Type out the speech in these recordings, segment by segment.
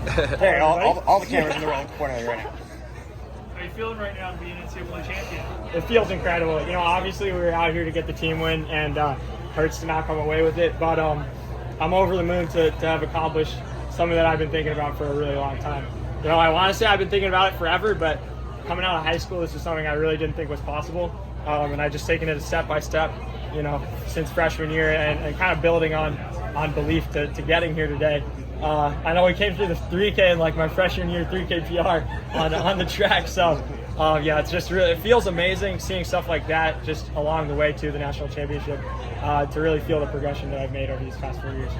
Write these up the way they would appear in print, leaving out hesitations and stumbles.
Hey, all the cameras in the world pointing at you right now. How are you feeling right now to be an NCAA champion? It feels incredible. Obviously we were out here to get the team win, and hurts to not come away with it. But I'm over the moon to have accomplished something that I've been thinking about for a really long time. I want to say I've been thinking about it forever, but coming out of high school, this is something I really didn't think was possible. And I just taken it step by step, since freshman year, and kind of building on belief to getting here today. I know we came through the 3K in like my freshman year 3K PR on the track. So it's just really, it feels amazing seeing stuff like that just along the way to the national championship, to really feel the progression that I've made over these past 4 years.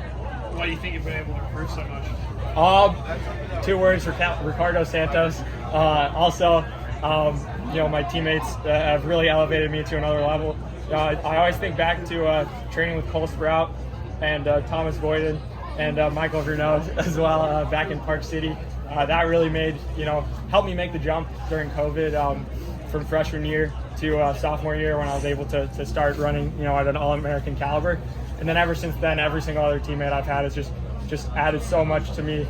Why do you think you've been able to improve so much? 2 words for Ricardo Santos. Also, my teammates have really elevated me to another level. I always think back to training with Cole Sprout and Thomas Boyden and Michael Verneau as well back in Park City. That really helped me make the jump during COVID from freshman year to sophomore year, when I was able to start running at an All-American caliber. And then ever since then, every single other teammate I've had has just added so much to me,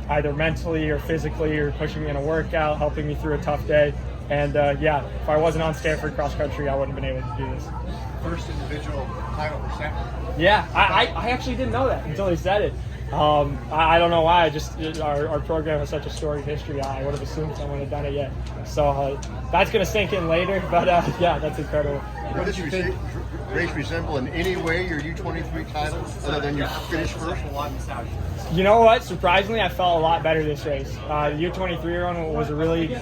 either mentally or physically, or pushing me in a workout, helping me through a tough day. And if I wasn't on Stanford cross country, I wouldn't have been able to do this. First individual title for Stanford. Yeah, I actually didn't know that until he said it. I don't know why. Our program has such a storied history. I would have assumed someone had done it yet. So that's going to sink in later. But that's incredible. What did you think race resemble in any way your U23 title, other than your finish first? You know what? Surprisingly, I felt a lot better this race. The U23 run was a really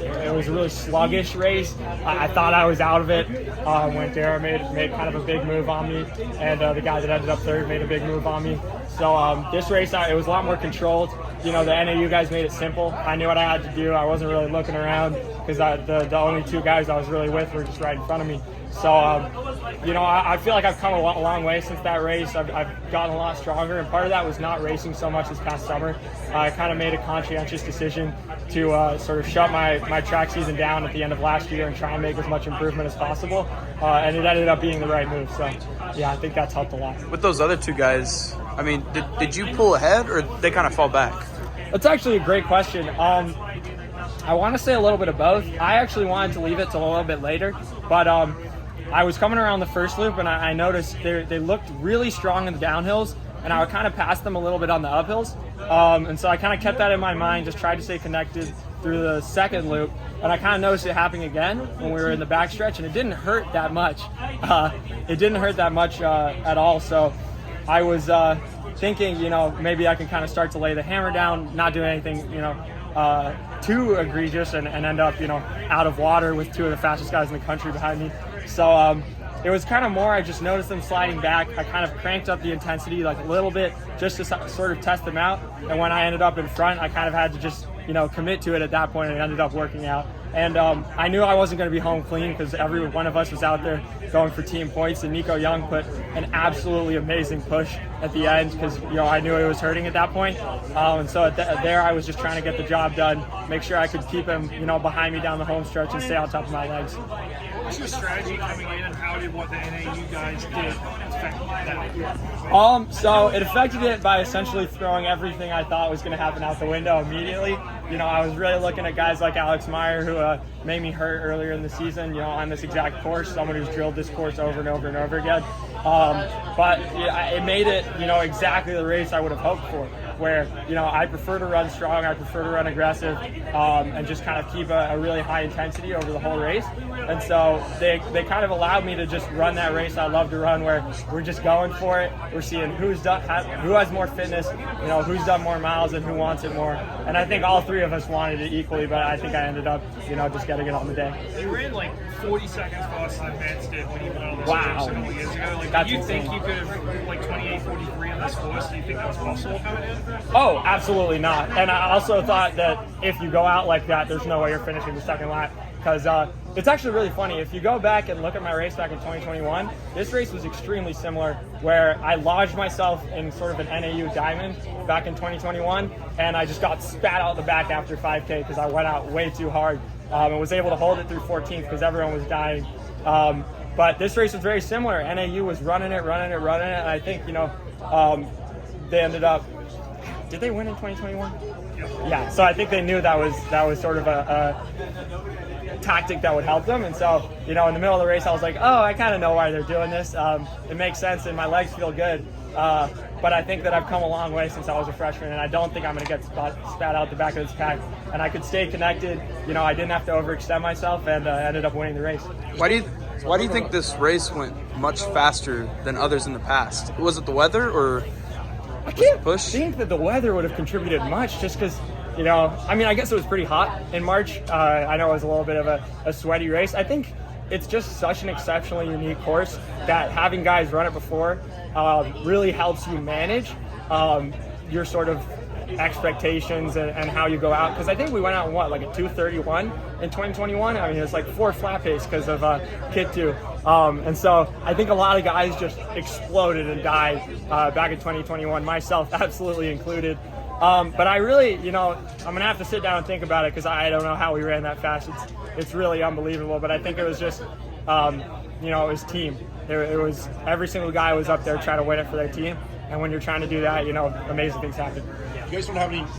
sluggish race. I thought I was out of it when Dara made kind of a big move on me, and the guy that ended up third made a big move on me. So this race, it was a lot more controlled. The NAU guys made it simple. I knew what I had to do. I wasn't really looking around, because the only 2 guys I was really with were just right in front of me. So, I feel like I've come a long way since that race. I've gotten a lot stronger, and part of that was not racing so much this past summer. I kind of made a conscientious decision to sort of shut my track season down at the end of last year and try and make as much improvement as possible, and it ended up being the right move. So, I think that's helped a lot. With those other 2 guys, did you pull ahead, or they kind of fall back? That's actually a great question. I want to say a little bit of both. I actually wanted to leave it till a little bit later, but I was coming around the first loop, and I noticed they looked really strong in the downhills, and I would kind of pass them a little bit on the uphills. And so I kind of kept that in my mind, just tried to stay connected through the second loop. And I kind of noticed it happening again when we were in the backstretch, and it didn't hurt that much. At all. So I was thinking, maybe I can kind of start to lay the hammer down, not do anything, too egregious, and end up, out of water with 2 of the fastest guys in the country behind me. So it was kind of more, I just noticed them sliding back. I kind of cranked up the intensity like a little bit just to sort of test them out. And when I ended up in front, I kind of had to just, commit to it at that point, and it ended up working out. And I knew I wasn't going to be home clean, because every one of us was out there going for team points. And Nico Young put an absolutely amazing push at the end, because I knew it was hurting at that point. And so there I was just trying to get the job done, make sure I could keep him behind me down the home stretch and stay on top of my legs. What's your strategy coming in, and how did what the NAU guys did affect that? So it affected it by essentially throwing everything I thought was going to happen out the window immediately. I was really looking at guys like Alex Meyer, who made me hurt earlier in the season, on this exact course, someone who's drilled this course over and over and over again. But it made it, exactly the race I would have hoped for, where, I prefer to run strong, I prefer to run aggressive, and just kind of keep a really high intensity over the whole race. And so they kind of allowed me to just run that race I love to run, where we're just going for it. We're seeing who has more fitness, who's done more miles and who wants it more. And I think all 3 of us wanted it equally, but I think I ended up, just getting it on the day. You ran like 40 seconds faster than Vance did when he went on this Wow. race a couple years ago. That's do you insane. think you could have like 28:43 on this course? Do you think that was possible coming in? Oh, absolutely not. And I also thought that if you go out like that, there's no way you're finishing the second lap. Because it's actually really funny. If you go back and look at my race back in 2021, this race was extremely similar, where I lodged myself in sort of an NAU diamond back in 2021, and I just got spat out the back after 5K because I went out way too hard, and was able to hold it through 14th because everyone was dying. But this race was very similar. NAU was running it, and I think, they ended up did they win in 2021? Yeah. So I think they knew that was sort of a tactic that would help them. And so, in the middle of the race, I was like, oh, I kind of know why they're doing this. It makes sense, and my legs feel good. But I think that I've come a long way since I was a freshman, and I don't think I'm going to get spat out the back of this pack. And I could stay connected. I didn't have to overextend myself, and ended up winning the race. Why do you think this race went much faster than others in the past? Was it the weather or I can't push? think that the weather would have contributed much, just because, I guess it was pretty hot in March. I know it was a little bit of a sweaty race. I think it's just such an exceptionally unique course that having guys run it before really helps you manage your sort of expectations and how you go out. Because I think we went out in like a 2:31 in 2021. It was like 4 flat pace because of Kit 2. And so I think a lot of guys just exploded and died back in 2021, myself absolutely included. But I really, I'm going to have to sit down and think about it because I don't know how we ran that fast. It's really unbelievable. But I think it was just, it was team. It was every single guy was up there trying to win it for their team. And when you're trying to do that, amazing things happen. You guys don't have any